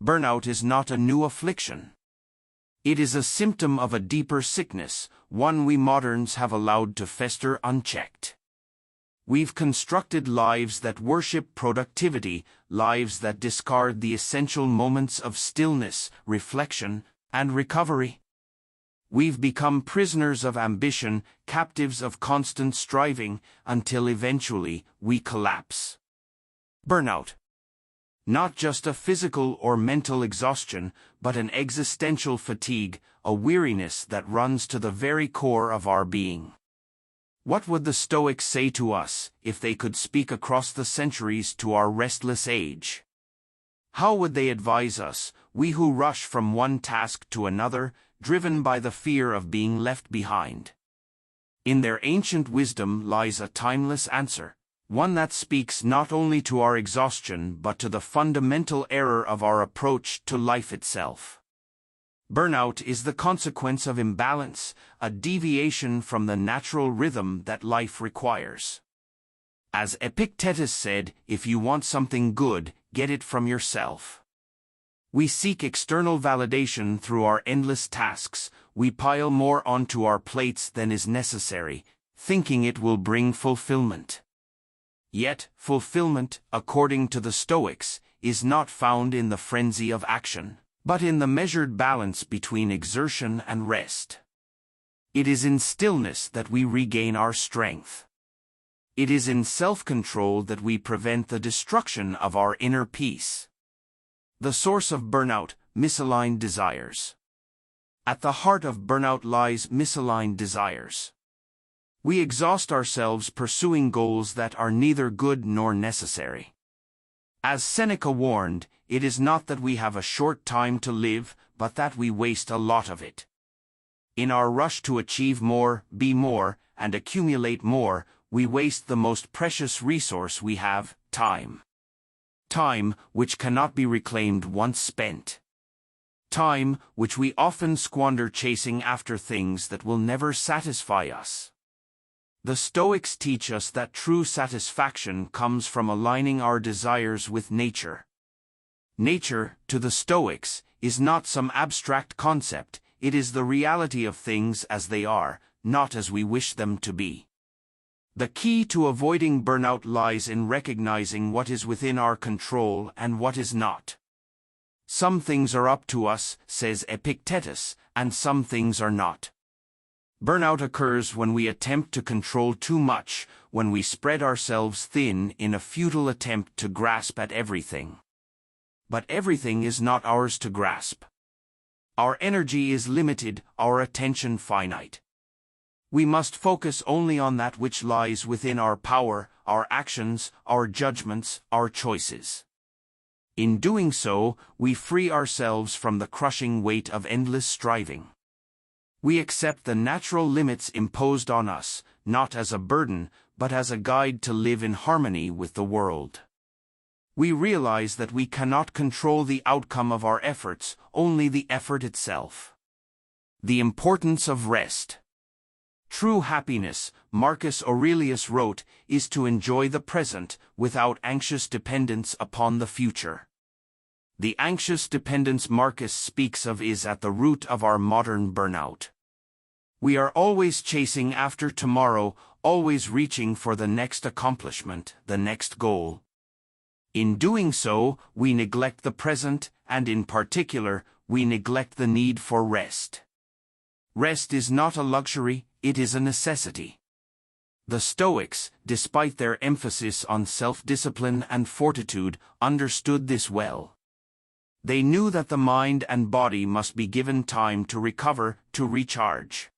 Burnout is not a new affliction. It is a symptom of a deeper sickness, one we moderns have allowed to fester unchecked. We've constructed lives that worship productivity, lives that discard the essential moments of stillness, reflection, and recovery. We've become prisoners of ambition, captives of constant striving, until eventually we collapse. Burnout. Not just a physical or mental exhaustion, but an existential fatigue, a weariness that runs to the very core of our being. What would the Stoics say to us, if they could speak across the centuries to our restless age? How would they advise us, we who rush from one task to another, driven by the fear of being left behind? In their ancient wisdom lies a timeless answer, one that speaks not only to our exhaustion but to the fundamental error of our approach to life itself. Burnout is the consequence of imbalance, a deviation from the natural rhythm that life requires. As Epictetus said, if you want something good, get it from yourself. We seek external validation through our endless tasks, we pile more onto our plates than is necessary, thinking it will bring fulfillment. Yet, fulfillment, according to the Stoics, is not found in the frenzy of action, but in the measured balance between exertion and rest. It is in stillness that we regain our strength. It is in self-control that we prevent the destruction of our inner peace. The source of burnout, misaligned desires. At the heart of burnout lies misaligned desires. We exhaust ourselves pursuing goals that are neither good nor necessary. As Seneca warned, it is not that we have a short time to live, but that we waste a lot of it. In our rush to achieve more, be more, and accumulate more, we waste the most precious resource we have, time. Time, which cannot be reclaimed once spent. Time, which we often squander chasing after things that will never satisfy us. The Stoics teach us that true satisfaction comes from aligning our desires with nature. Nature, to the Stoics, is not some abstract concept, it is the reality of things as they are, not as we wish them to be. The key to avoiding burnout lies in recognizing what is within our control and what is not. Some things are up to us, says Epictetus, and some things are not. Burnout occurs when we attempt to control too much, when we spread ourselves thin in a futile attempt to grasp at everything. But everything is not ours to grasp. Our energy is limited, our attention finite. We must focus only on that which lies within our power, our actions, our judgments, our choices. In doing so, we free ourselves from the crushing weight of endless striving. We accept the natural limits imposed on us, not as a burden, but as a guide to live in harmony with the world. We realize that we cannot control the outcome of our efforts, only the effort itself. The importance of rest. True happiness, Marcus Aurelius wrote, is to enjoy the present, without anxious dependence upon the future. The anxious dependence Marcus speaks of is at the root of our modern burnout. We are always chasing after tomorrow, always reaching for the next accomplishment, the next goal. In doing so, we neglect the present, and in particular, we neglect the need for rest. Rest is not a luxury, it is a necessity. The Stoics, despite their emphasis on self-discipline and fortitude, understood this well. They knew that the mind and body must be given time to recover, to recharge.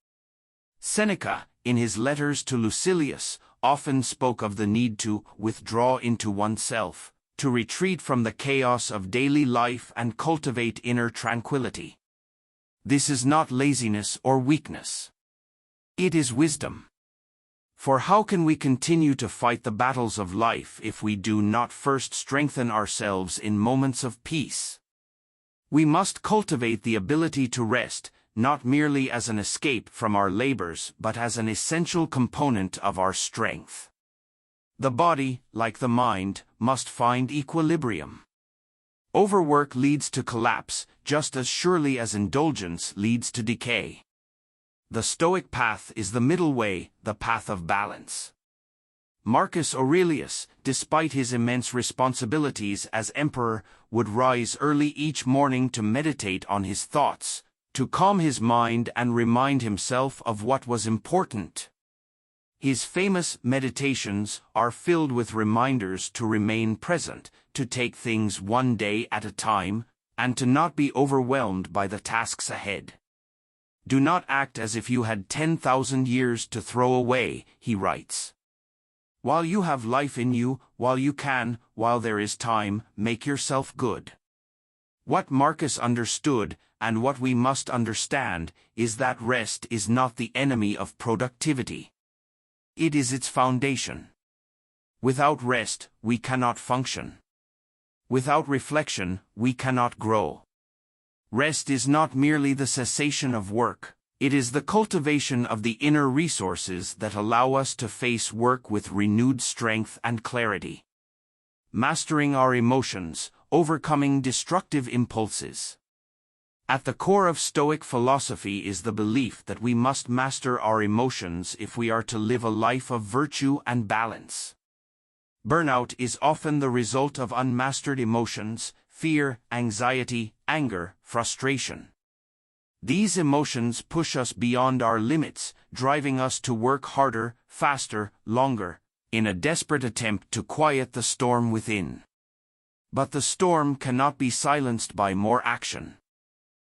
Seneca, in his letters to Lucilius, often spoke of the need to withdraw into oneself, to retreat from the chaos of daily life and cultivate inner tranquility. This is not laziness or weakness. It is wisdom. For how can we continue to fight the battles of life if we do not first strengthen ourselves in moments of peace? We must cultivate the ability to rest, not merely as an escape from our labors but as an essential component of our strength. The body, like the mind, must find equilibrium. Overwork leads to collapse, just as surely as indulgence leads to decay. The Stoic path is the middle way, the path of balance. Marcus Aurelius, despite his immense responsibilities as emperor, would rise early each morning to meditate on his thoughts, to calm his mind and remind himself of what was important. His famous meditations are filled with reminders to remain present, to take things one day at a time, and to not be overwhelmed by the tasks ahead. Do not act as if you had 10,000 years to throw away, he writes. While you have life in you, while you can, while there is time, make yourself good. What Marcus understood, and what we must understand, is that rest is not the enemy of productivity. It is its foundation. Without rest, we cannot function. Without reflection, we cannot grow. Rest is not merely the cessation of work, it is the cultivation of the inner resources that allow us to face work with renewed strength and clarity. Mastering our emotions, overcoming destructive impulses. At the core of Stoic philosophy is the belief that we must master our emotions if we are to live a life of virtue and balance. Burnout is often the result of unmastered emotions, fear, anxiety, anger, frustration. These emotions push us beyond our limits, driving us to work harder, faster, longer, in a desperate attempt to quiet the storm within. But the storm cannot be silenced by more action.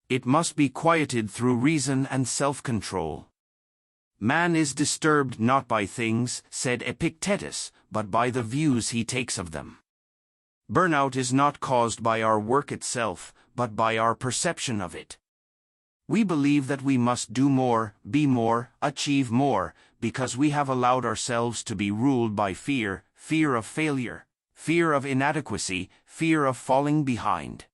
It must be quieted through reason and self-control. Man is disturbed not by things, said Epictetus, but by the views he takes of them. Burnout is not caused by our work itself, but by our perception of it. We believe that we must do more, be more, achieve more, because we have allowed ourselves to be ruled by fear, fear of failure, fear of inadequacy, fear of falling behind.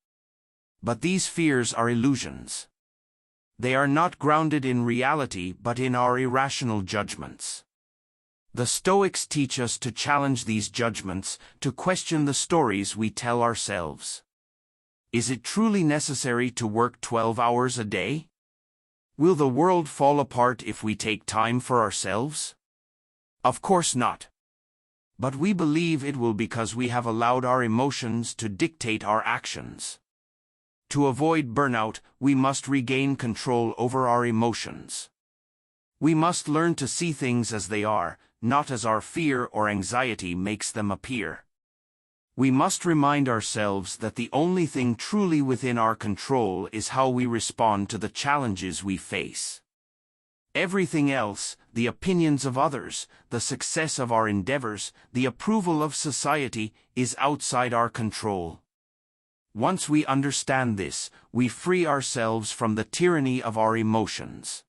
But these fears are illusions. They are not grounded in reality but in our irrational judgments. The Stoics teach us to challenge these judgments, to question the stories we tell ourselves. Is it truly necessary to work 12 hours a day? Will the world fall apart if we take time for ourselves? Of course not. But we believe it will because we have allowed our emotions to dictate our actions. To avoid burnout, we must regain control over our emotions. We must learn to see things as they are, not as our fear or anxiety makes them appear. We must remind ourselves that the only thing truly within our control is how we respond to the challenges we face. Everything else, the opinions of others, the success of our endeavors, the approval of society, is outside our control. Once we understand this, we free ourselves from the tyranny of our emotions.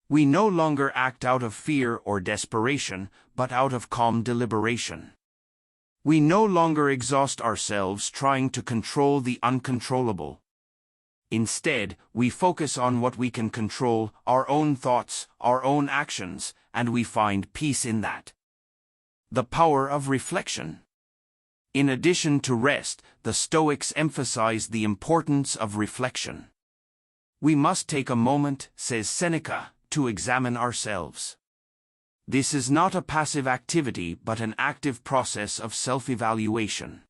We no longer act out of fear or desperation, but out of calm deliberation. We no longer exhaust ourselves trying to control the uncontrollable. Instead, we focus on what we can control, our own thoughts, our own actions, and we find peace in that. The power of reflection. In addition to rest, the Stoics emphasize the importance of reflection. We must take a moment, says Seneca, to examine ourselves. This is not a passive activity but an active process of self-evaluation.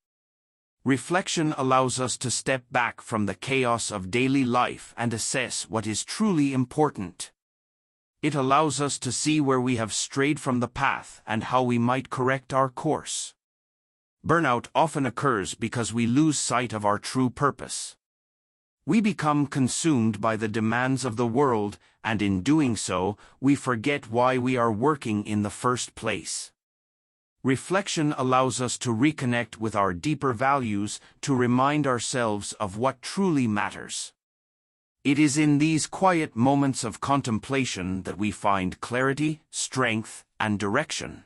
Reflection allows us to step back from the chaos of daily life and assess what is truly important. It allows us to see where we have strayed from the path and how we might correct our course. Burnout often occurs because we lose sight of our true purpose. We become consumed by the demands of the world, and in doing so, we forget why we are working in the first place. Reflection allows us to reconnect with our deeper values, to remind ourselves of what truly matters. It is in these quiet moments of contemplation that we find clarity, strength, and direction.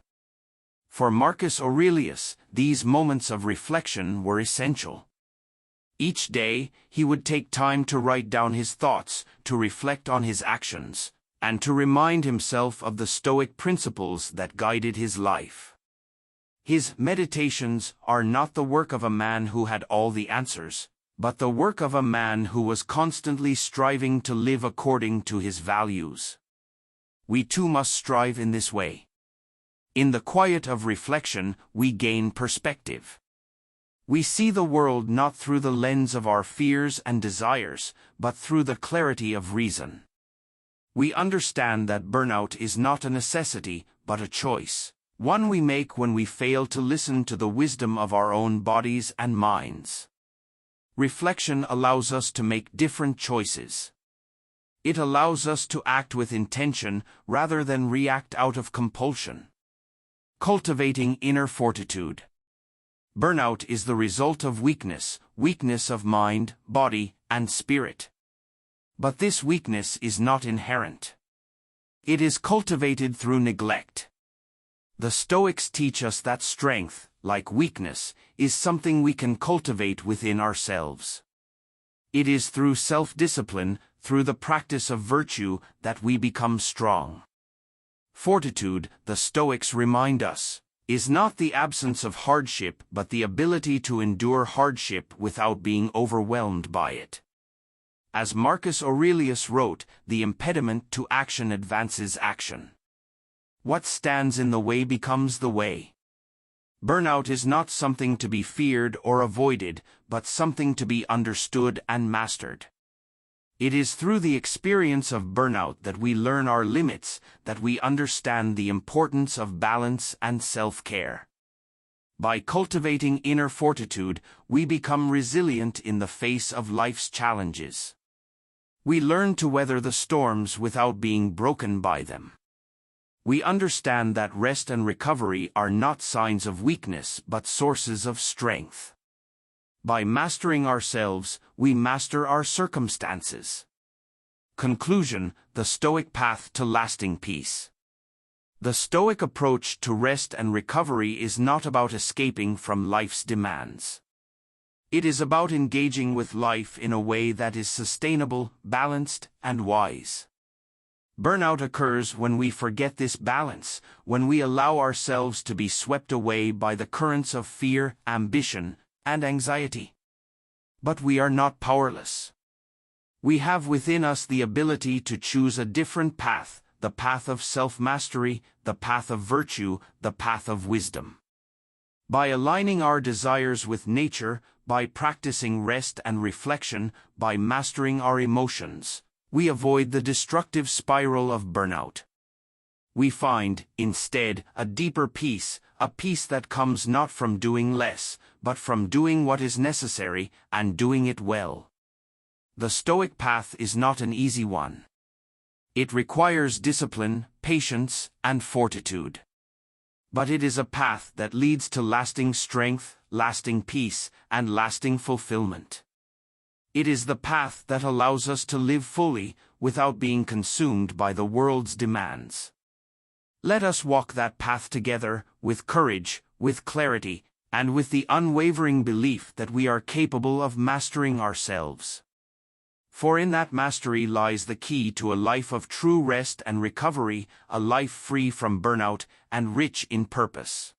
For Marcus Aurelius, these moments of reflection were essential. Each day, he would take time to write down his thoughts, to reflect on his actions, and to remind himself of the Stoic principles that guided his life. His meditations are not the work of a man who had all the answers, but the work of a man who was constantly striving to live according to his values. We too must strive in this way. In the quiet of reflection, we gain perspective. We see the world not through the lens of our fears and desires, but through the clarity of reason. We understand that burnout is not a necessity, but a choice, one we make when we fail to listen to the wisdom of our own bodies and minds. Reflection allows us to make different choices. It allows us to act with intention rather than react out of compulsion. Cultivating inner fortitude. Burnout is the result of weakness of mind, body, and spirit. But this weakness is not inherent. It is cultivated through neglect. The Stoics teach us that strength, like weakness, is something we can cultivate within ourselves. It is through self-discipline, through the practice of virtue, that we become strong. Fortitude, the Stoics remind us, is not the absence of hardship but the ability to endure hardship without being overwhelmed by it. As Marcus Aurelius wrote, the impediment to action advances action. What stands in the way becomes the way. Burnout is not something to be feared or avoided, but something to be understood and mastered. It is through the experience of burnout that we learn our limits, that we understand the importance of balance and self-care. By cultivating inner fortitude, we become resilient in the face of life's challenges. We learn to weather the storms without being broken by them. We understand that rest and recovery are not signs of weakness but sources of strength. By mastering ourselves, we master our circumstances. Conclusion: the Stoic path to lasting peace. The Stoic approach to rest and recovery is not about escaping from life's demands. It is about engaging with life in a way that is sustainable, balanced, and wise. Burnout occurs when we forget this balance, when we allow ourselves to be swept away by the currents of fear, ambition, and anxiety. But we are not powerless. We have within us the ability to choose a different path, the path of self-mastery, the path of virtue, the path of wisdom. By aligning our desires with nature, by practicing rest and reflection, by mastering our emotions, we avoid the destructive spiral of burnout. We find, instead, a deeper peace, a peace that comes not from doing less, but from doing what is necessary, and doing it well. The Stoic path is not an easy one. It requires discipline, patience, and fortitude. But it is a path that leads to lasting strength, lasting peace, and lasting fulfillment. It is the path that allows us to live fully, without being consumed by the world's demands. Let us walk that path together, with courage, with clarity, and with the unwavering belief that we are capable of mastering ourselves. For in that mastery lies the key to a life of true rest and recovery, a life free from burnout and rich in purpose.